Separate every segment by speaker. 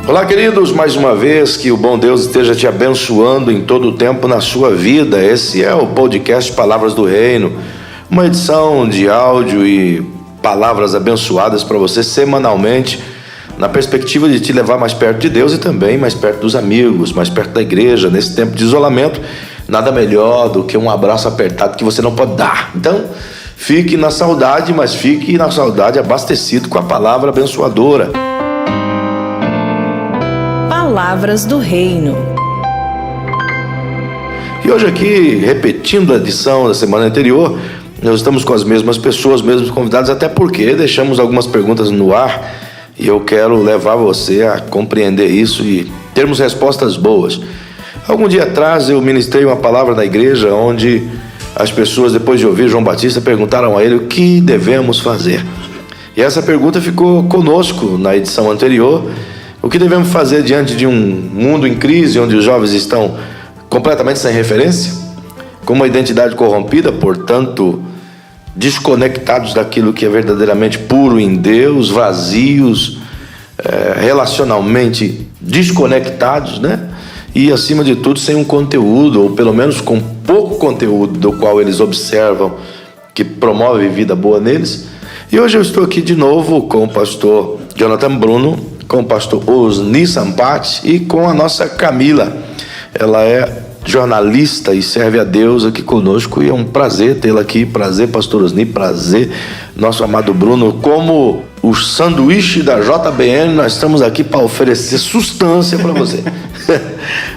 Speaker 1: Olá, queridos, mais uma vez que o bom Deus esteja te abençoando em todo o tempo na sua vida. Esse é o podcast Palavras do Reino, uma edição de áudio e palavras abençoadas para você semanalmente, na perspectiva de te levar mais perto de Deus e também mais perto dos amigos, mais perto da igreja. Nesse tempo de isolamento, nada melhor do que um abraço apertado que você não pode dar. Então, fique na saudade, mas fique na saudade abastecido com a palavra abençoadora.
Speaker 2: Palavras do Reino.
Speaker 1: E hoje aqui, repetindo a edição da semana anterior, nós estamos com as mesmas pessoas, mesmos convidados, até porque deixamos algumas perguntas no ar e eu quero levar você a compreender isso e termos respostas boas. Algum dia atrás eu ministrei uma palavra na igreja onde as pessoas, depois de ouvir João Batista, perguntaram a ele o que devemos fazer. E essa pergunta ficou conosco na edição anterior. O que devemos fazer diante de um mundo em crise, onde os jovens estão completamente sem referência, com uma identidade corrompida, portanto, desconectados daquilo que é verdadeiramente puro em Deus, vazios, relacionalmente desconectados, né? E, acima de tudo, sem um conteúdo, ou pelo menos com pouco conteúdo do qual eles observam que promove vida boa neles. E hoje eu estou aqui de novo com o pastor Jonathan Bruno, com o pastor Osni Sampati e com a nossa Camila. Ela é jornalista e serve a Deus aqui conosco e é um prazer tê-la aqui. Prazer, pastor Osni, prazer, nosso amado Bruno. Como o sanduíche da JBN, nós estamos aqui para oferecer sustância para você.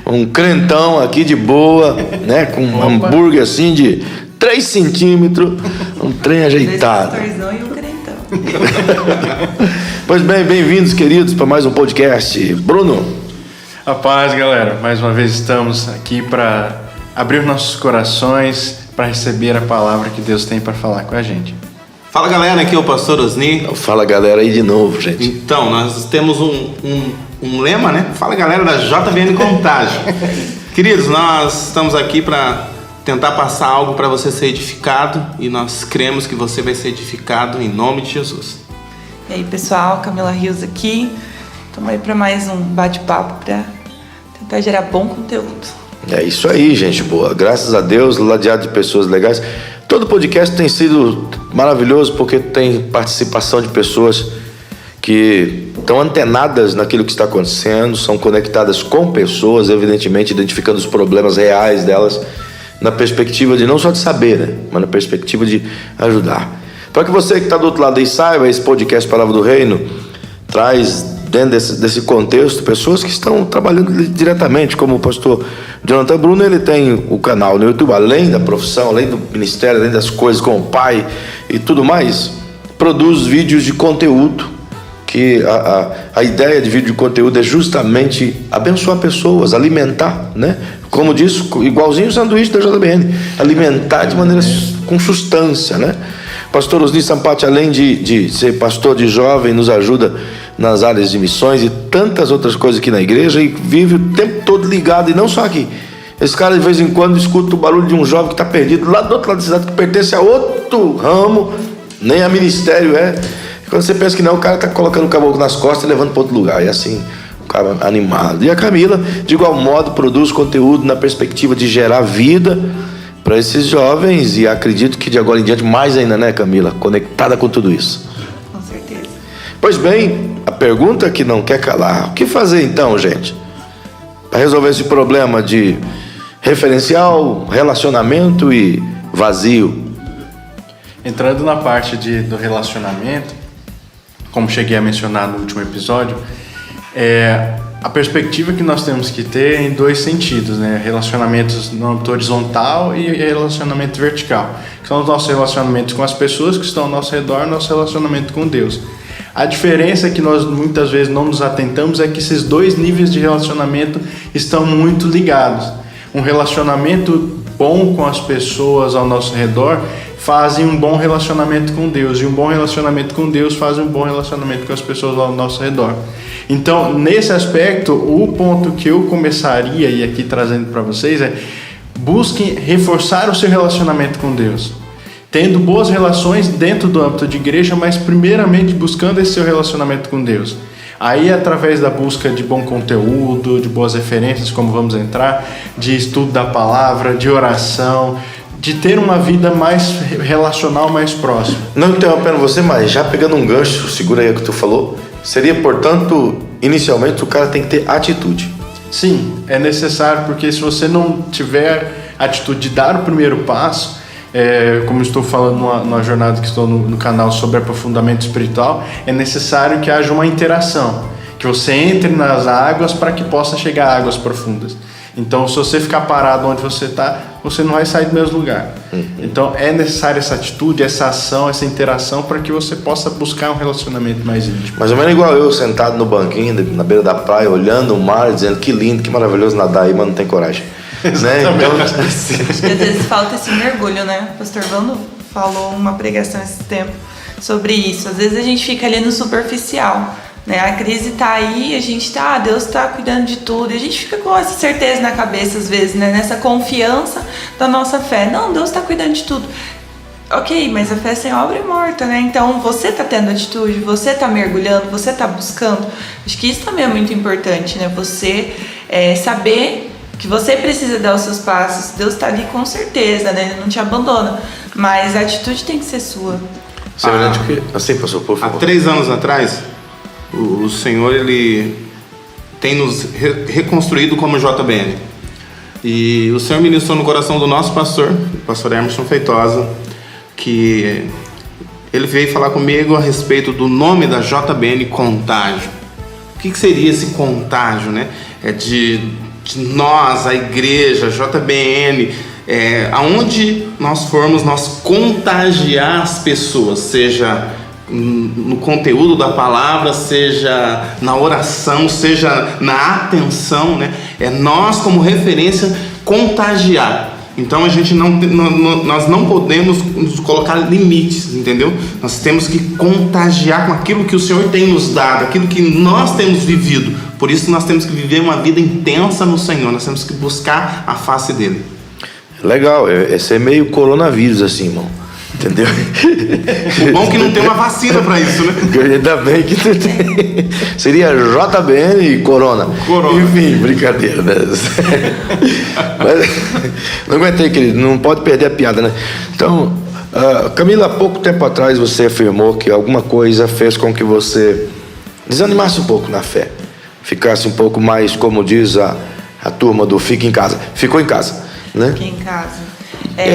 Speaker 1: Um crentão aqui de boa, né? Com um hambúrguer assim de 3 centímetros, um trem ajeitado.
Speaker 3: 2 pastorzão e um crentão.
Speaker 1: Pois bem, bem-vindos, queridos, para mais um podcast. Bruno.
Speaker 4: A paz, galera. Mais uma vez estamos aqui para abrir nossos corações para receber a palavra que Deus tem para falar com a gente.
Speaker 5: Fala, galera, aqui é o pastor Osni.
Speaker 1: Fala, galera, aí de novo, gente.
Speaker 5: Então, nós temos um lema, né? Fala, galera da JVN Contagem. Queridos, nós estamos aqui para tentar passar algo para você ser edificado e nós cremos que você vai ser edificado em nome de Jesus.
Speaker 3: E aí, pessoal, Camila Rios aqui. Estamos aí para mais um bate-papo para tentar gerar bom conteúdo.
Speaker 1: É isso aí, gente boa. Graças a Deus, ladeado de pessoas legais. Todo podcast tem sido maravilhoso porque tem participação de pessoas que estão antenadas naquilo que está acontecendo, são conectadas com pessoas, evidentemente identificando os problemas reais delas, na perspectiva de não só de saber, né, mas na perspectiva de ajudar. Para que você que está do outro lado aí saiba, esse podcast Palavra do Reino traz dentro desse contexto pessoas que estão trabalhando diretamente, como o pastor Jonathan Bruno. Ele tem o canal no YouTube, além da profissão, além do ministério, além das coisas com o pai e tudo mais, produz vídeos de conteúdo, que a ideia de vídeo de conteúdo é justamente abençoar pessoas, alimentar, né? Como disse, igualzinho o sanduíche da JBN, alimentar de maneira com substância, né? Pastor Osni Sampati, além de ser pastor de jovem, nos ajuda nas áreas de missões e tantas outras coisas aqui na igreja e vive o tempo todo ligado, e não só aqui. Esse cara de vez em quando escuta o barulho de um jovem que está perdido lá do outro lado da cidade, que pertence a outro ramo, nem a ministério é. E quando você pensa que não, o cara está colocando o caboclo nas costas e levando para outro lugar, e assim, o cara animado. E a Camila, de igual modo, produz conteúdo na perspectiva de gerar vida para esses jovens, e acredito que de agora em diante mais ainda, né, Camila? Conectada com tudo isso.
Speaker 3: Com certeza.
Speaker 1: Pois bem, a pergunta que não quer calar: o que fazer então, gente, para resolver esse problema de referencial, relacionamento e vazio?
Speaker 4: Entrando na parte do relacionamento, como cheguei a mencionar no último episódio, a perspectiva que nós temos que ter é em 2 sentidos, né? Relacionamentos no âmbito horizontal e relacionamento vertical, que são os nossos relacionamentos com as pessoas que estão ao nosso redor, nosso relacionamento com Deus. A diferença que nós muitas vezes não nos atentamos é que esses 2 níveis de relacionamento estão muito ligados. Um relacionamento bom com as pessoas ao nosso redor fazem um bom relacionamento com Deus, e um bom relacionamento com Deus faz um bom relacionamento com as pessoas ao nosso redor. Então, nesse aspecto, o ponto que eu começaria, e aqui trazendo para vocês, é: busquem reforçar o seu relacionamento com Deus, tendo boas relações dentro do âmbito de igreja, mas primeiramente buscando esse seu relacionamento com Deus. Aí, através da busca de bom conteúdo, de boas referências, como vamos entrar, de estudo da palavra, de oração, de ter uma vida mais relacional, mais próxima.
Speaker 1: Não interrompendo você, mas já pegando um gancho, segura aí o que tu falou, seria, portanto, inicialmente o cara tem que ter atitude.
Speaker 4: Sim, é necessário, porque se você não tiver atitude de dar o primeiro passo, como estou falando numa jornada que estou no canal sobre aprofundamento espiritual, é necessário que haja uma interação, que você entre nas águas para que possa chegar a águas profundas. Então, se você ficar parado onde você está, você não vai sair do mesmo lugar. Então, é necessária essa atitude, essa ação, essa interação para que você possa buscar um relacionamento mais íntimo.
Speaker 1: Mais ou menos igual eu, sentado no banquinho, na beira da praia, olhando o mar, dizendo que lindo, que maravilhoso nadar aí, mas não tem coragem. Né? Então,
Speaker 3: Acho que às vezes falta esse mergulho, né? O pastor Vando falou uma pregação esse tempo sobre isso. Às vezes a gente fica ali no superficial, né? A crise tá aí, a gente tá, Deus tá cuidando de tudo, e a gente fica com essa certeza na cabeça às vezes, né? Nessa confiança da nossa fé. Não, Deus tá cuidando de tudo. Ok, mas a fé sem obra é morta, né? Então você tá tendo atitude, você tá mergulhando, você tá buscando. Acho que isso também é muito importante, né? Você saber que você precisa dar os seus passos. Deus tá ali com certeza, né? Ele não te abandona, mas a atitude tem que ser sua.
Speaker 1: semelhante que... Assim, pastor, por favor.
Speaker 5: Há 3 anos atrás, o Senhor, Ele tem nos reconstruído como JBN. E o Senhor ministrou no coração do nosso pastor, o pastor Emerson Feitosa, que ele veio falar comigo a respeito do nome da JBN, Contágio. O que seria esse contágio, né? É de nós, a igreja, JBN, aonde nós formos, nós contagiar as pessoas, seja no conteúdo da palavra, seja na oração, seja na atenção, né? É nós como referência contagiar. Então a gente nós não podemos nos colocar limites, entendeu? Nós temos que contagiar com aquilo que o Senhor tem nos dado, aquilo que nós temos vivido. Por isso nós temos que viver uma vida intensa no Senhor, nós temos que buscar a face dele.
Speaker 1: Legal, esse é meio coronavírus assim, irmão. Entendeu?
Speaker 5: O bom é que não tem uma vacina pra isso, né?
Speaker 1: Ainda bem que não tem. Seria JBN e Corona. Enfim, brincadeira, né? Mas, não aguentei, querido. Não pode perder a piada, né? Então, Camila, há pouco tempo atrás você afirmou que alguma coisa fez com que você desanimasse um pouco na fé. Ficasse um pouco mais, como diz a turma do Fica em Casa. Ficou em casa, né?
Speaker 3: Fiquei em casa.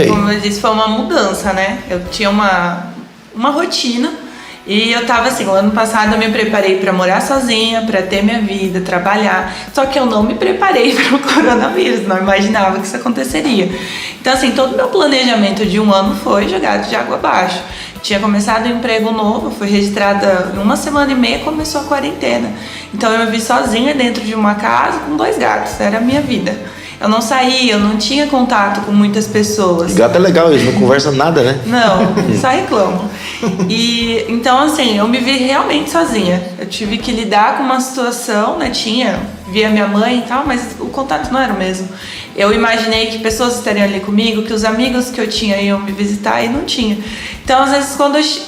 Speaker 3: Como eu disse, foi uma mudança, né? Eu tinha uma rotina e eu tava assim, o ano passado eu me preparei para morar sozinha, para ter minha vida, trabalhar. Só que eu não me preparei para o coronavírus, não imaginava que isso aconteceria. Então assim, todo o meu planejamento de um ano foi jogado de água abaixo. Tinha começado um emprego novo, fui registrada em 1 semana e meia, começou a quarentena. Então eu me vi sozinha dentro de uma casa com 2 gatos, era a minha vida. Eu não saía, eu não tinha contato com muitas pessoas.
Speaker 1: Gato é legal, eles não conversam nada, né?
Speaker 3: Não, só reclamam. E então assim, eu me vi realmente sozinha. Eu tive que lidar com uma situação, né? Via minha mãe e tal, mas o contato não era o mesmo. Eu imaginei que pessoas estariam ali comigo, que os amigos que eu tinha iam me visitar e não tinha. Então, às vezes,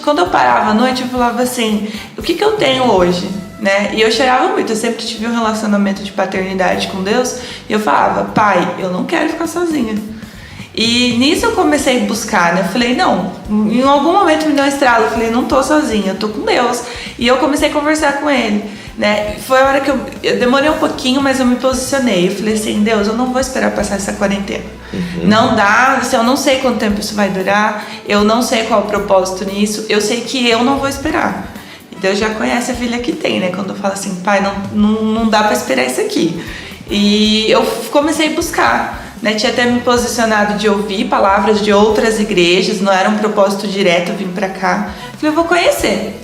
Speaker 3: quando eu parava à noite, eu falava assim, o que eu tenho hoje? Né? E eu chorava muito, eu sempre tive um relacionamento de paternidade com Deus, e eu falava, pai, eu não quero ficar sozinha. E nisso eu comecei a buscar, né? Eu falei, não, em algum momento me deu um estralo, eu falei, não tô sozinha, eu tô com Deus. E eu comecei a conversar com ele, né? Foi a hora que eu demorei um pouquinho, mas eu me posicionei. Eu falei assim, Deus, eu não vou esperar passar essa quarentena. Não dá, assim, eu não sei quanto tempo isso vai durar, eu não sei qual é o propósito nisso, eu sei que eu não vou esperar. Deus já conhece a filha que tem, né? Quando eu falo assim, pai, não dá pra esperar isso aqui. E eu comecei a buscar, né? Tinha até me posicionado de ouvir palavras de outras igrejas, não era um propósito direto vir pra cá. Falei, eu vou conhecer,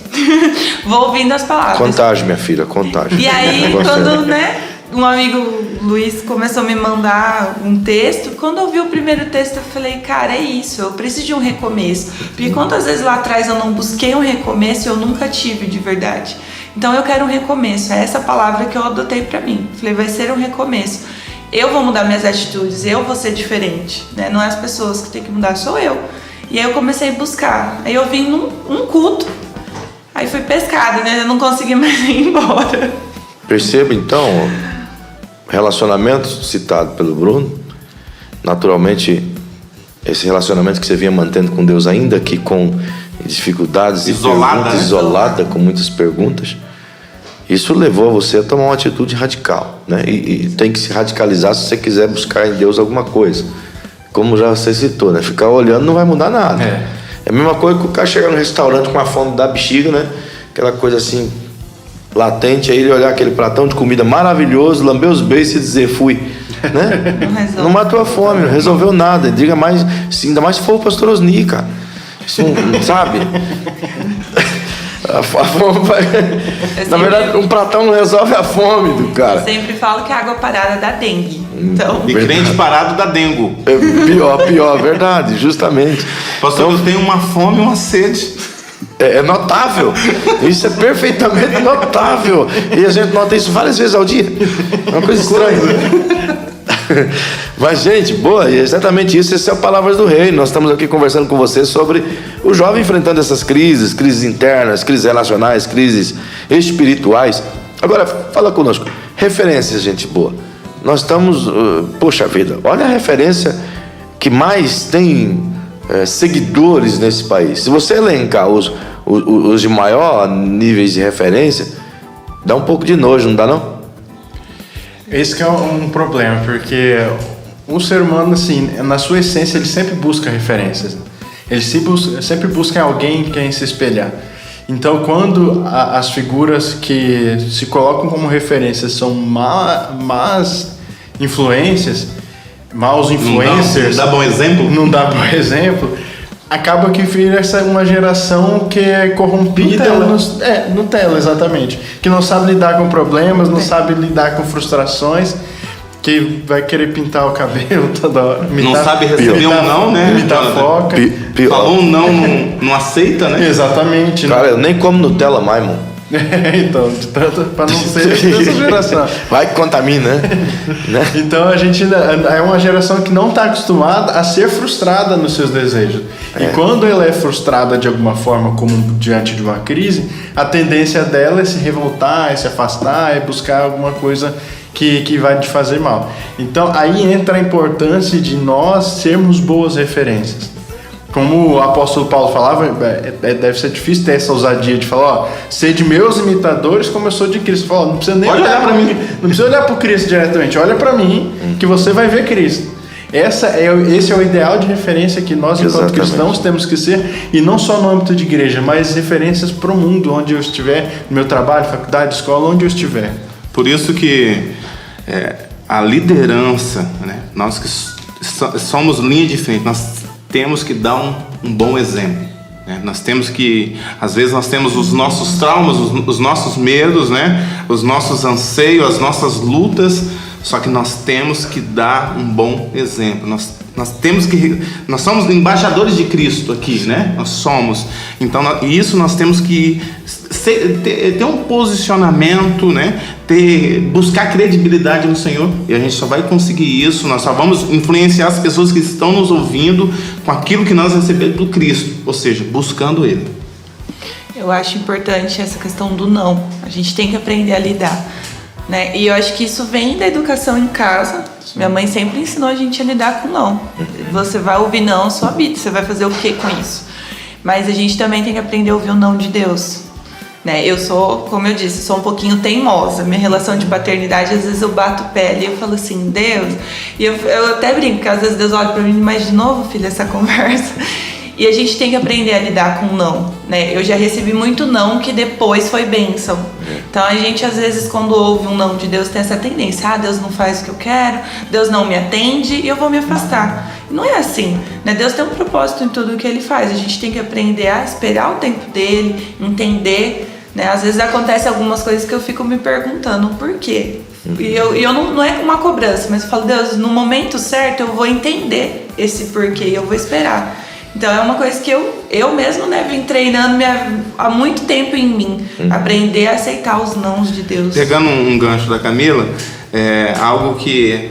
Speaker 3: vou ouvindo as palavras.
Speaker 1: Contágio, minha filha, contágio.
Speaker 3: E aí, quando, né? Um amigo, Luiz, começou a me mandar um texto. Quando eu vi o primeiro texto, eu falei, cara, é isso, eu preciso de um recomeço. Porque quantas vezes lá atrás eu não busquei um recomeço e eu nunca tive de verdade. Então eu quero um recomeço, é essa palavra que eu adotei pra mim. Falei, vai ser um recomeço. Eu vou mudar minhas atitudes, eu vou ser diferente, né? Não é as pessoas que tem que mudar, sou eu. E aí eu comecei a buscar. Aí eu vim num culto. Aí Aí fui pescada, né? Eu não consegui mais ir embora.
Speaker 1: Perceba então, relacionamento citado pelo Bruno, naturalmente esse relacionamento que você vinha mantendo com Deus, ainda que com dificuldades isolada, com muitas perguntas, isso levou você a tomar uma atitude radical, né? E tem que se radicalizar se você quiser buscar em Deus alguma coisa, como já você citou, né? Ficar olhando não vai mudar nada. É a mesma coisa que o cara chegar no restaurante com a fome da bexiga, né? Aquela coisa assim latente, aí ele olhar aquele pratão de comida maravilhoso, lamber os beijos e dizer fui, né? Não matou a fome, não resolveu nada. Diga mais, ainda mais se for o pastor Osni, cara. Isso, sabe? A fome vai... Na verdade, um pratão não resolve a fome do cara.
Speaker 3: Eu sempre falo que a água parada dá dengue. Então...
Speaker 5: E crente parado dá dengo.
Speaker 1: Pior, verdade, justamente.
Speaker 5: Pastor, eu tenho uma fome e uma sede.
Speaker 1: É notável. Isso é perfeitamente notável. E a gente nota isso várias vezes ao dia. É uma coisa estranha. Mas, gente, boa, e é exatamente isso. Essa é a Palavras do Rei. Nós estamos aqui conversando com você sobre o jovem enfrentando essas crises internas, crises relacionais, crises espirituais. Agora, fala conosco. Referências, gente boa. Nós estamos... poxa vida, olha a referência que mais tem seguidores nesse país. Se você elencar os de maior níveis de referência, dá um pouco de nojo, não dá não?
Speaker 4: Esse que é um problema, porque o ser humano, assim, na sua essência, ele sempre busca referências. Ele sempre busca alguém em quem se espelhar. Então, quando as figuras que se colocam como referências são más influências, maus influencers...
Speaker 5: Não dá bom exemplo?
Speaker 4: Não dá bom exemplo. Acaba que vira uma geração que é corrompida Nutella, exatamente. Que não sabe lidar com problemas, não sabe lidar com frustrações, que vai querer pintar o cabelo toda hora.
Speaker 5: Não sabe receber um não, né?
Speaker 4: Imitar foca.
Speaker 5: Falou um não aceita, né?
Speaker 4: Exatamente.
Speaker 1: Cara, eu nem como Nutella mais, mano.
Speaker 4: Então, de tanto, para não ser dessa geração.
Speaker 1: Vai que contamina, né?
Speaker 4: Então a gente é uma geração que não está acostumada a ser frustrada nos seus desejos. E quando ela é frustrada de alguma forma, como diante de uma crise, a tendência dela é se revoltar, é se afastar, é buscar alguma coisa que vai te fazer mal. Então aí entra a importância de nós sermos boas referências. Como o apóstolo Paulo falava, deve ser difícil ter essa ousadia de falar, sede meus imitadores como eu sou de Cristo. Fala, não precisa nem olhar para mim, não precisa olhar para o Cristo diretamente, olha para mim que você vai ver Cristo. Esse é o ideal de referência que nós, enquanto cristãos, temos que ser, e não só no âmbito de igreja, mas referências para o mundo, onde eu estiver, no meu trabalho, faculdade, escola, onde eu estiver.
Speaker 5: Por isso que a liderança, né, nós que somos linha de frente, nós temos que dar um bom exemplo, né? Nós temos que, às vezes nós temos os nossos traumas, os nossos medos, né? Os nossos anseios, as nossas lutas, só que nós temos que dar um bom exemplo. Nós somos embaixadores de Cristo aqui, né? Nós somos. Então, isso nós temos que ter um posicionamento, né? Buscar credibilidade no Senhor, e a gente só vai conseguir isso, nós só vamos influenciar as pessoas que estão nos ouvindo com aquilo que nós recebemos do Cristo, ou seja, buscando Ele.
Speaker 3: Eu acho importante essa questão do não. A gente tem que aprender a lidar, né? E eu acho que isso vem da educação em casa. Minha mãe sempre ensinou a gente a lidar com não. Você vai ouvir não, sua vida, você vai fazer o que com isso? Mas a gente também tem que aprender a ouvir o não de Deus. Né? Eu sou, como eu disse, sou um pouquinho teimosa. Minha relação de paternidade, às vezes eu bato o pé ali e eu falo assim, Deus... E eu até brinco, porque às vezes Deus olha pra mim, mas de novo, filha, essa conversa... E a gente tem que aprender a lidar com não, né? Eu já recebi muito não que depois foi bênção. Então a gente às vezes quando ouve um não de Deus tem essa tendência, Deus não faz o que eu quero, Deus não me atende e eu vou me afastar. E não é assim, né? Deus tem um propósito em tudo o que Ele faz. A gente tem que aprender a esperar o tempo dele, entender, né? Às vezes acontece algumas coisas que eu fico me perguntando por quê. E eu não é uma cobrança, mas eu falo, Deus, no momento certo eu vou entender esse porquê, eu vou esperar. Então é uma coisa que eu mesmo, né, vim treinando há muito tempo em mim, aprender a aceitar os nãos de Deus.
Speaker 5: Pegando um gancho da Camila, algo que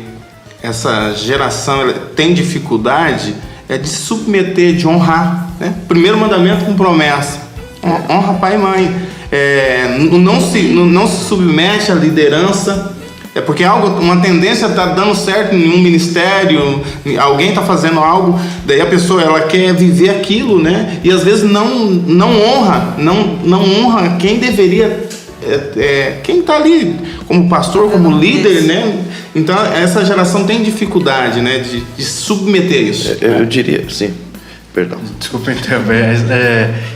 Speaker 5: essa geração tem dificuldade é de se submeter, de honrar, né? Primeiro mandamento com promessa. Honra pai e mãe. Não se submete à liderança. É porque uma tendência está dando certo em um ministério, alguém está fazendo algo, daí a pessoa ela quer viver aquilo, né? E às vezes não honra quem deveria, quem está ali como pastor, como líder, né? Então essa geração tem dificuldade, né, de submeter isso.
Speaker 1: Eu diria, sim. Perdão.
Speaker 4: Desculpa interromper.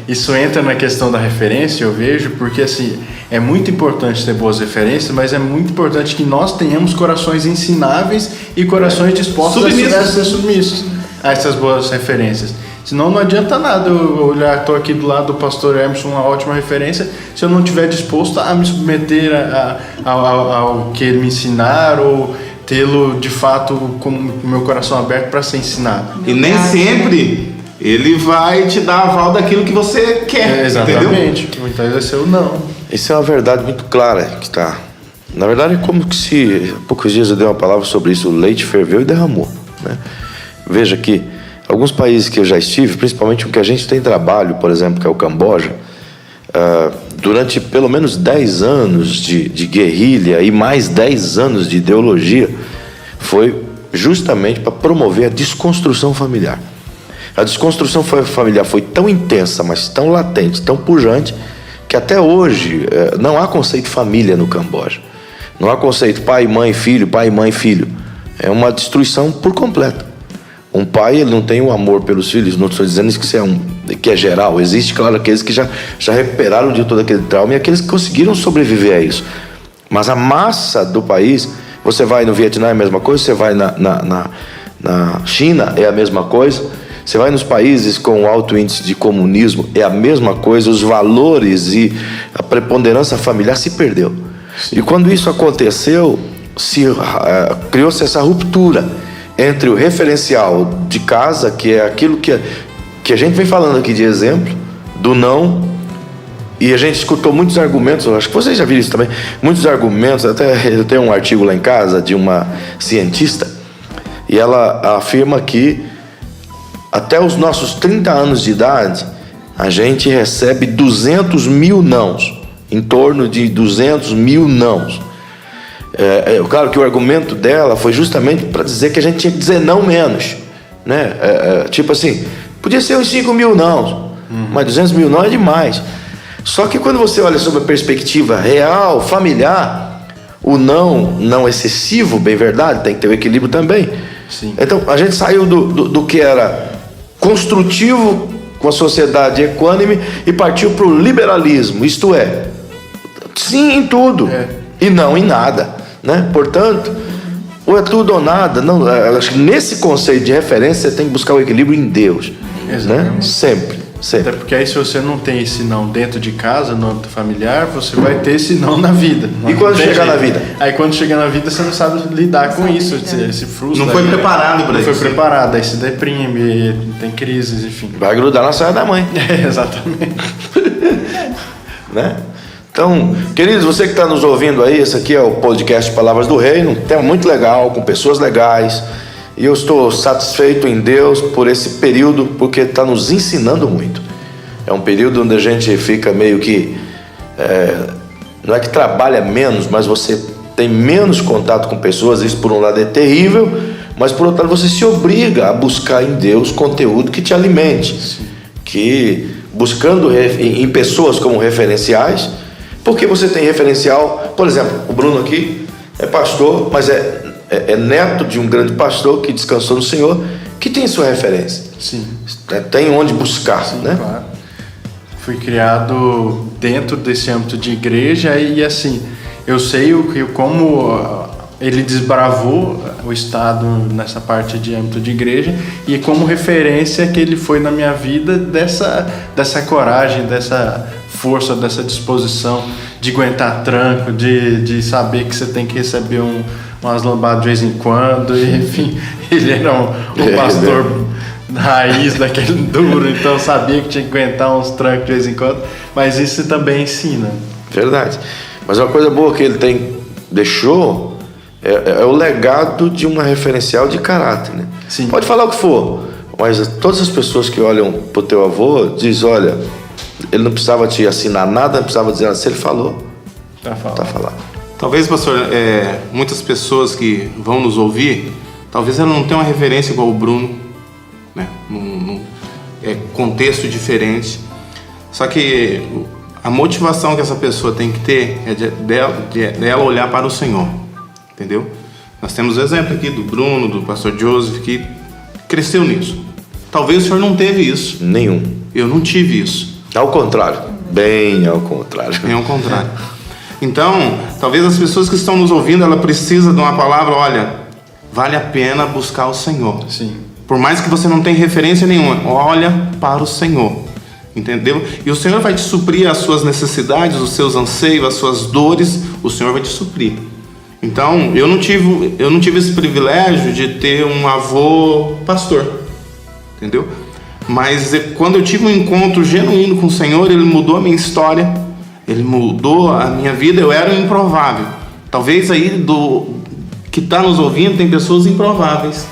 Speaker 4: Isso entra na questão da referência, eu vejo, porque assim, é muito importante ter boas referências, mas é muito importante que nós tenhamos corações ensináveis e corações dispostos a ser submissos a essas boas referências. Senão não adianta nada eu olhar, estou aqui do lado do pastor Emerson, uma ótima referência, se eu não estiver disposto a me submeter ao que ele me ensinar ou tê-lo de fato com o meu coração aberto para ser ensinado.
Speaker 5: E nem sempre ele vai te dar aval daquilo que você quer.
Speaker 4: Exatamente.
Speaker 5: Entendeu?
Speaker 4: Muitas vezes vai ser o não.
Speaker 1: Isso é uma verdade muito clara que está. Na verdade, é como se há poucos dias eu dei uma palavra sobre isso: o leite ferveu e derramou, né? Veja que alguns países que eu já estive, principalmente o que a gente tem trabalho, por exemplo, que é o Camboja, durante pelo menos 10 anos de guerrilha e mais 10 anos de ideologia, foi justamente para promover a desconstrução familiar. A desconstrução familiar foi tão intensa, mas tão latente, tão pujante, que até hoje não há conceito família no Camboja. Não há conceito pai, mãe, filho, pai, mãe, filho. É uma destruição por completo. Um pai, ele não tem o amor pelos filhos. Não estou dizendo isso que é geral. Existe, claro, aqueles que já recuperaram de todo aquele trauma e aqueles que conseguiram sobreviver a isso. Mas a massa do país, você vai no Vietnã é a mesma coisa, você vai na China é a mesma coisa, você vai nos países com alto índice de comunismo, é a mesma coisa, os valores e a preponderância familiar se perdeu. Sim. E quando isso aconteceu, criou-se essa ruptura entre o referencial de casa, que é aquilo que a gente vem falando aqui de exemplo, do não, e a gente escutou muitos argumentos, acho que vocês já viram isso também, muitos argumentos, até eu tenho um artigo lá em casa de uma cientista, e ela afirma que até os nossos 30 anos de idade, a gente recebe 200 mil nãos, em torno de 200 mil nãos. Claro que o argumento dela foi justamente para dizer que a gente tinha que dizer não menos, né? Tipo assim, podia ser uns 5 mil não, mas 200 mil não é demais. Só que quando você olha sobre a perspectiva real, familiar, o não excessivo, bem verdade, tem que ter o equilíbrio também.
Speaker 4: Sim.
Speaker 1: Então a gente saiu do que era construtivo com a sociedade equânime e partiu para o liberalismo, isto é, sim em tudo e não em nada, né? Portanto, ou é tudo ou nada. Não, acho que nesse conceito de referência você tem que buscar o equilíbrio em Deus, né? Sempre.
Speaker 4: Até porque aí, se você não tem esse não dentro de casa, no âmbito familiar, você vai ter esse não na vida.
Speaker 1: E quando chegar na vida?
Speaker 4: Aí quando chegar na vida você não sabe lidar com isso, se frustra.
Speaker 5: Não foi preparado para isso.
Speaker 4: Não foi preparado, aí se deprime, tem crises, enfim.
Speaker 1: Vai grudar na saia da mãe.
Speaker 4: Exatamente.
Speaker 1: Né? Então, queridos, você que está nos ouvindo aí, esse aqui é o podcast Palavras do Reino, um tema muito legal, com pessoas legais. E eu estou satisfeito em Deus por esse período, porque está nos ensinando muito. É um período onde a gente fica meio que... não é que trabalha menos, mas você tem menos contato com pessoas. Isso, por um lado, é terrível, mas, por outro lado, você se obriga a buscar em Deus conteúdo que te alimente. Sim. Que, buscando em pessoas como referenciais, porque você tem referencial... Por exemplo, o Bruno aqui é pastor, mas é neto de um grande pastor que descansou no Senhor, que tem sua referência.
Speaker 4: Sim.
Speaker 1: Tem onde buscar. Sim, né?
Speaker 4: Claro. Fui criado dentro desse âmbito de igreja e assim, eu sei como ele desbravou o Estado nessa parte de âmbito de igreja e como referência que ele foi na minha vida dessa coragem, dessa força, dessa disposição de aguentar tranco, de saber que você tem que receber umas lambadas de vez em quando, e, enfim, ele era um pastor raiz daquele duro, então sabia que tinha que aguentar uns trancos de vez em quando, mas isso também ensina.
Speaker 1: Verdade. Mas uma coisa boa que ele deixou é o legado de uma referencial de caráter, né?
Speaker 4: Sim.
Speaker 1: Pode falar o que for, mas todas as pessoas que olham pro teu avô dizem, olha, Ele não precisava te assinar nada, não precisava dizer, se ele falou,
Speaker 4: Tá falando.
Speaker 1: tá falado.
Speaker 5: Talvez, pastor, muitas pessoas que vão nos ouvir, talvez ela não tenha uma referência igual o Bruno, né? É contexto diferente. Só que a motivação que essa pessoa tem que ter é dela olhar para o Senhor, entendeu? Nós temos o exemplo aqui do Bruno, do pastor Joseph, que cresceu nisso. Talvez o senhor não teve isso.
Speaker 1: Nenhum.
Speaker 5: Eu não tive isso.
Speaker 1: Ao contrário. Bem ao contrário.
Speaker 5: Bem ao contrário. Então, talvez as pessoas que estão nos ouvindo, ela precisa de uma palavra, olha, vale a pena buscar o Senhor.
Speaker 4: Sim.
Speaker 5: Por mais que você não tenha referência nenhuma, olha para o Senhor. Entendeu? E o Senhor vai te suprir as suas necessidades, os seus anseios, as suas dores, o Senhor vai te suprir. Então, eu não tive esse privilégio de ter um avô pastor. Entendeu? Mas quando eu tive um encontro genuíno com o Senhor, Ele mudou a minha história, Ele mudou a minha vida. Eu era um improvável. Talvez aí que está nos ouvindo tem pessoas improváveis,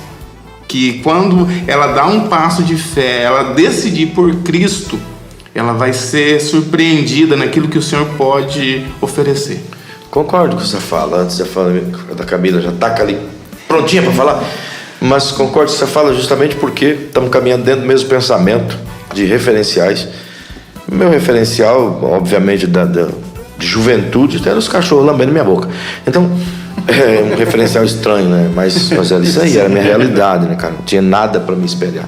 Speaker 5: que quando ela dá um passo de fé, ela decidir por Cristo, ela vai ser surpreendida naquilo que o Senhor pode oferecer.
Speaker 1: Concordo com o que você fala. Antes de falar da Camila, já está ali prontinha para falar. Mas concordo com o que você fala justamente porque estamos caminhando dentro do mesmo pensamento de referenciais. Meu referencial, obviamente, de juventude, era os cachorros lambendo minha boca. Então, é um referencial estranho, né? Mas era isso aí, era a minha realidade, né, cara? Não tinha nada para me espelhar.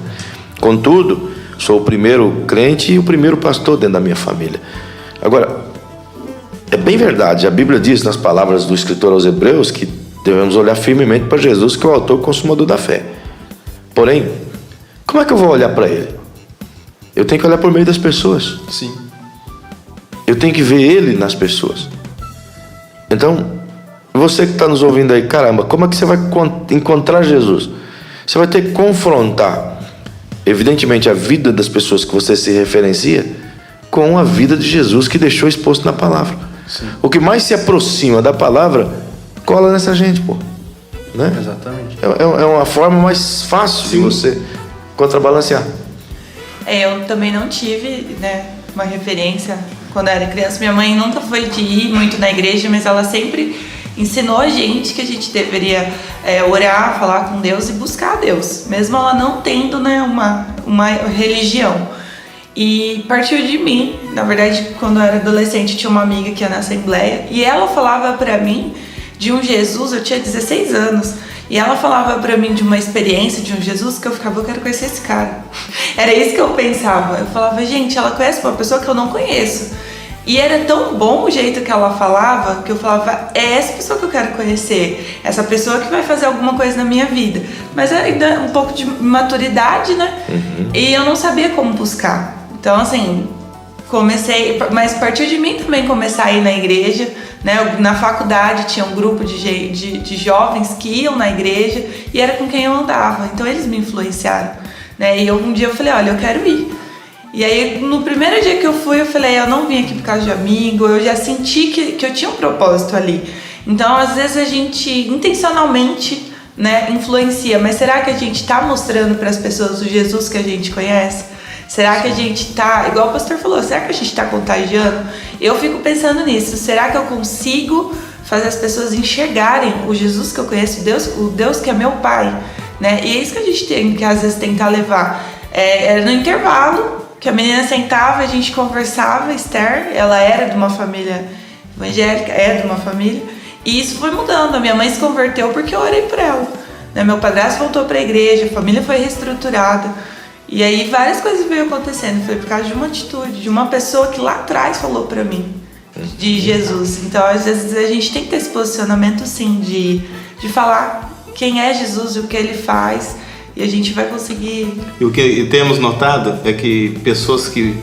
Speaker 1: Contudo, sou o primeiro crente e o primeiro pastor dentro da minha família. Agora, é bem verdade, a Bíblia diz nas palavras do escritor aos Hebreus que devemos olhar firmemente para Jesus, que é o autor e consumador da fé. Porém, como é que eu vou olhar para Ele? Eu tenho que olhar por meio das pessoas.
Speaker 4: Sim.
Speaker 1: Eu tenho que ver Ele nas pessoas. Então, você que está nos ouvindo aí, caramba, como é que você vai encontrar Jesus? Você vai ter que confrontar, evidentemente, a vida das pessoas que você se referencia com a vida de Jesus que deixou exposto na palavra.
Speaker 4: Sim.
Speaker 1: O que mais se aproxima da palavra cola nessa gente, pô. Né?
Speaker 4: Exatamente.
Speaker 1: É uma forma mais fácil de você contrabalancear.
Speaker 3: Eu também não tive, né, uma referência quando eu era criança. Minha mãe nunca foi de ir muito na igreja, mas ela sempre ensinou a gente que a gente deveria orar, falar com Deus e buscar a Deus, mesmo ela não tendo, né, uma religião. E partiu de mim. Na verdade, quando eu era adolescente, tinha uma amiga que ia na Assembleia e ela falava pra mim de um Jesus, eu tinha 16 anos, e ela falava pra mim de uma experiência de um Jesus que eu ficava, eu quero conhecer esse cara. Era isso que eu pensava. Eu falava, gente, ela conhece uma pessoa que eu não conheço. E era tão bom o jeito que ela falava, que eu falava, é essa pessoa que eu quero conhecer, essa pessoa que vai fazer alguma coisa na minha vida. Mas ainda um pouco de maturidade, né? Uhum. E eu não sabia como buscar. Então, assim, comecei, mas partiu de mim também começar a ir na igreja, né? Na faculdade tinha um grupo de jovens que iam na igreja e era com quem eu andava, então eles me influenciaram, né? E um dia eu falei, olha, eu quero ir. E aí no primeiro dia que eu fui, eu falei, eu não vim aqui por causa de amigo, eu já senti que eu tinha um propósito ali. Então às vezes a gente intencionalmente, né, influencia, mas será que a gente está mostrando para as pessoas o Jesus que a gente conhece? Será que a gente tá, igual o pastor falou, será que a gente tá contagiando? Eu fico pensando nisso, será que eu consigo fazer as pessoas enxergarem o Jesus que eu conheço, o Deus que é meu Pai, né? E é isso que a gente tem que às vezes tentar levar. Era no intervalo, que a menina sentava, a gente conversava, Esther, ela era de uma família evangélica, é de uma família, e isso foi mudando. A minha mãe se converteu porque eu orei por ela, né? Meu padrasto voltou para a igreja, a família foi reestruturada. E aí várias coisas veio acontecendo, foi por causa de uma atitude, de uma pessoa que lá atrás falou pra mim de Jesus. Então às vezes a gente tem que ter esse posicionamento sim, de falar quem é Jesus e o que ele faz, e a gente vai conseguir.
Speaker 5: E o que temos notado é que pessoas que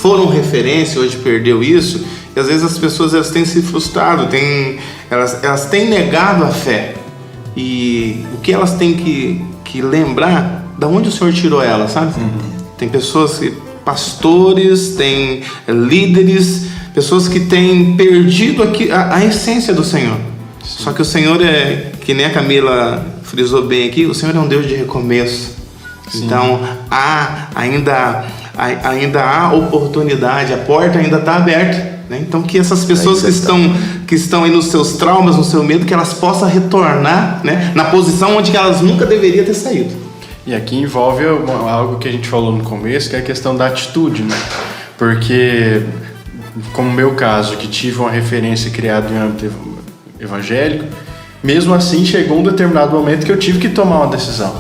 Speaker 5: foram referência hoje perdeu isso, e às vezes as pessoas elas têm se frustrado, elas têm negado a fé. E o que elas têm que lembrar, da onde o Senhor tirou ela, sabe? Tem pessoas, pastores, tem líderes, pessoas que têm perdido a essência do Senhor. Sim. Só que o Senhor é, que nem a Camila frisou bem aqui, o Senhor é um Deus de recomeço. Sim. Então há ainda ainda há oportunidade, a porta ainda está aberta. Né? Então que essas pessoas que estão aí nos seus traumas, no seu medo, que elas possam retornar, né, na posição onde elas nunca deveriam ter saído.
Speaker 4: E aqui envolve algo que a gente falou no começo, que é a questão da atitude, né? Porque, como no meu caso, que tive uma referência criada em âmbito evangélico, mesmo assim chegou um determinado momento que eu tive que tomar uma decisão.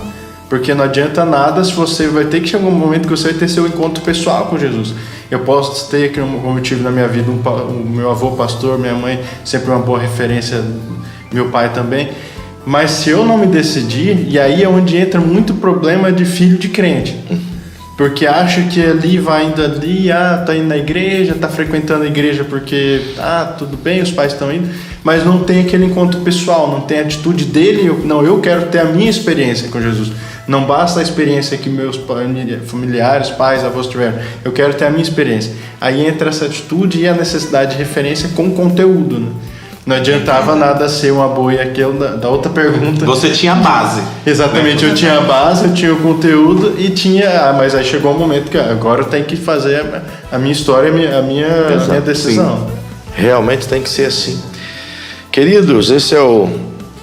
Speaker 4: Porque não adianta nada se você vai ter que chegar um momento que você vai ter seu encontro pessoal com Jesus. Eu posso ter, como eu tive na minha vida, o meu avô pastor, minha mãe sempre uma boa referência, meu pai também. Mas se eu não me decidir, e aí é onde entra muito problema de filho de crente. Porque acha que ali vai indo ali, tá indo na igreja, tá frequentando a igreja porque, tudo bem, os pais estão indo, mas não tem aquele encontro pessoal, não tem a atitude dele, eu quero ter a minha experiência com Jesus. Não basta a experiência que meus familiares, pais, avós tiveram, eu quero ter a minha experiência. Aí entra essa atitude e a necessidade de referência com conteúdo, né? Não adiantava nada ser uma boa, e aquilo da outra pergunta.
Speaker 5: Você tinha a base.
Speaker 4: Exatamente, eu tinha a base, eu tinha o conteúdo e tinha. Mas aí chegou um momento que agora eu tenho que fazer a minha história, a minha decisão.
Speaker 1: Sim. Realmente tem que ser assim. Queridos, esse é o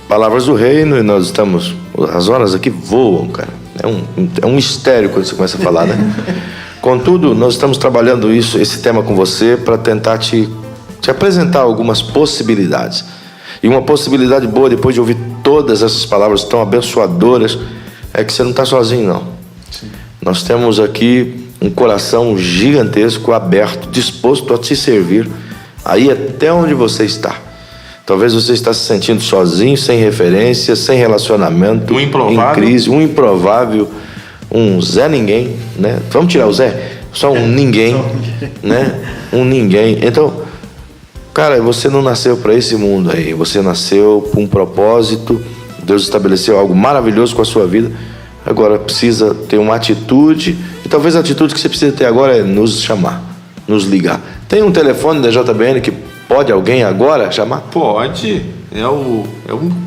Speaker 1: Palavras do Reino e nós estamos. As horas aqui voam, cara. É um mistério quando você começa a falar, né? Contudo, nós estamos trabalhando esse tema com você para tentar te apresentar algumas possibilidades. E uma possibilidade boa, depois de ouvir todas essas palavras tão abençoadoras, é que você não está sozinho, não. Sim. Nós temos aqui um coração gigantesco, aberto, disposto a te servir, aí até onde você está. Talvez você está se sentindo sozinho, sem referência, sem relacionamento, em crise, um improvável, um Zé Ninguém, né? Vamos tirar o Zé? Só um ninguém, né? Um ninguém. Então, cara, você não nasceu para esse mundo aí. Você nasceu com um propósito. Deus estabeleceu algo maravilhoso com a sua vida. Agora precisa ter uma atitude. E talvez a atitude que você precisa ter agora é nos chamar, nos ligar. Tem um telefone da JBN que pode alguém agora chamar?
Speaker 5: Pode. É o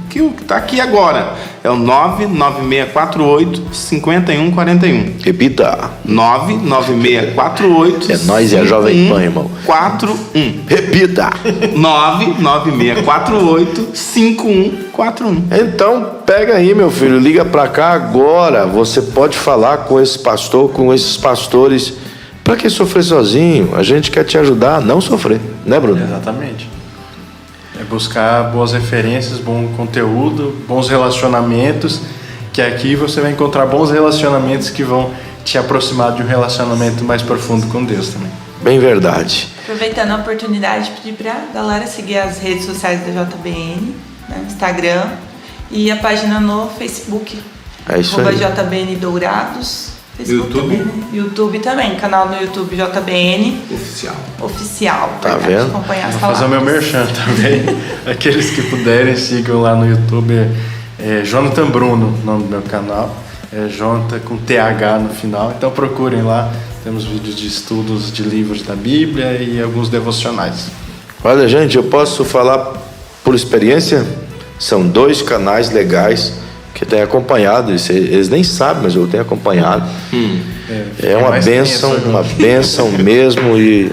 Speaker 5: que está aqui agora. É o 99648-5141.
Speaker 1: Repita.
Speaker 5: 99648.
Speaker 1: É nós e a Jovem Pan, irmão.
Speaker 5: 41.
Speaker 1: Repita.
Speaker 5: 99648-5141.
Speaker 1: Então, pega aí, meu filho. Liga pra cá agora. Você pode falar com esse pastor, com esses pastores. Pra que sofrer sozinho? A gente quer te ajudar a não sofrer. Né, Bruno?
Speaker 4: Exatamente. É buscar boas referências, bom conteúdo, bons relacionamentos, que aqui você vai encontrar bons relacionamentos que vão te aproximar de um relacionamento mais profundo com Deus também.
Speaker 1: Bem verdade.
Speaker 3: Aproveitando a oportunidade, pedir pra galera seguir as redes sociais da JBN, né, Instagram e a página no Facebook.
Speaker 1: É isso aí.
Speaker 3: JBN Dourados. Facebook
Speaker 5: YouTube?
Speaker 3: Também, né? YouTube também, canal no YouTube JBN Oficial.
Speaker 1: Tá vendo?
Speaker 3: Acompanhar as
Speaker 4: Vou fazer o meu merchan também. Aqueles que puderem, sigam lá no YouTube. Jonathan Bruno, o nome do meu canal. Jonathan com TH no final. Então procurem lá. Temos vídeos de estudos de livros da Bíblia e alguns devocionais.
Speaker 1: Olha, gente, eu posso falar por experiência. São 2 canais legais que tenho acompanhado, eles nem sabem, mas eu tenho acompanhado. É uma bênção mesmo, e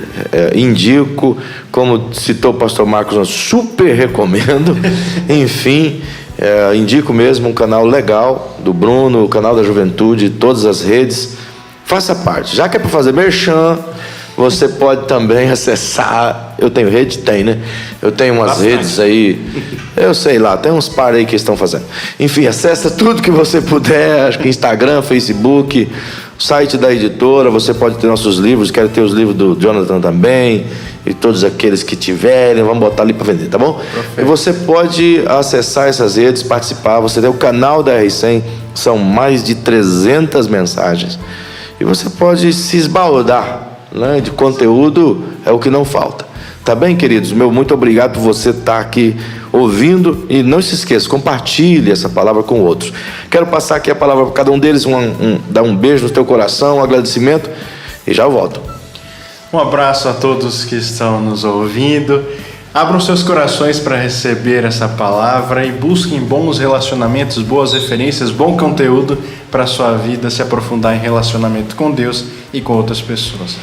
Speaker 1: indico, como citou o pastor Marcos, eu super recomendo. Enfim, indico mesmo um canal legal do Bruno, o canal da Juventude, todas as redes. Faça parte. Já que é para fazer merchan, você pode também acessar. Eu tenho rede? Tem, né? Eu tenho umas redes aí. Eu sei lá, tem uns par aí que estão fazendo. Enfim, acessa tudo que você puder. Acho que Instagram, Facebook, site da editora. Você pode ter nossos livros. Quero ter os livros do Jonathan também. E todos aqueles que tiverem. Vamos botar ali para vender, tá bom? Perfeito. E você pode acessar essas redes, participar. Você tem o canal da R100. São mais de 300 mensagens. E você pode se esbaldar, né, de conteúdo, é o que não falta. Tá bem, queridos? Muito obrigado por você estar aqui ouvindo. E não se esqueça, compartilhe essa palavra com outros. Quero passar aqui a palavra para cada um deles, dar um beijo no teu coração, um agradecimento, e já volto.
Speaker 4: Um abraço a todos que estão nos ouvindo. Abram seus corações para receber essa palavra e busquem bons relacionamentos, boas referências, bom conteúdo para a sua vida se aprofundar em relacionamento com Deus e com outras pessoas.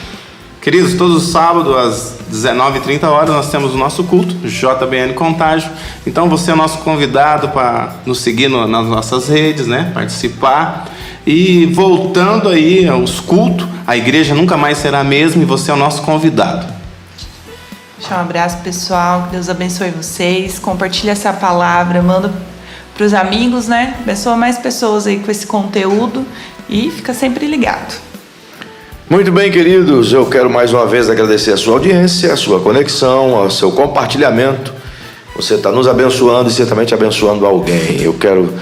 Speaker 5: Queridos, todo sábado às 19h30 nós temos o nosso culto, JBN Contágio. Então você é nosso convidado para nos seguir nas nossas redes, né? Participar. E voltando aí aos cultos, a igreja nunca mais será a mesma e você é o nosso convidado.
Speaker 3: Deixar um abraço, pessoal. Que Deus abençoe vocês. Compartilha essa palavra, manda para os amigos, né? Abençoa mais pessoas aí com esse conteúdo e fica sempre ligado.
Speaker 1: Muito bem, queridos. Eu quero mais uma vez agradecer a sua audiência, a sua conexão, o seu compartilhamento. Você está nos abençoando e certamente abençoando alguém. Eu quero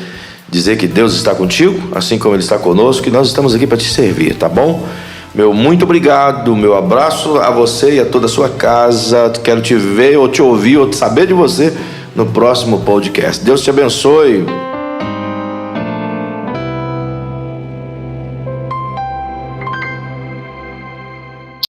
Speaker 1: dizer que Deus está contigo, assim como Ele está conosco, e nós estamos aqui para te servir, tá bom? Meu muito obrigado, meu abraço a você e a toda a sua casa. Quero te ver, ou te ouvir, ou saber de você no próximo podcast. Deus te abençoe.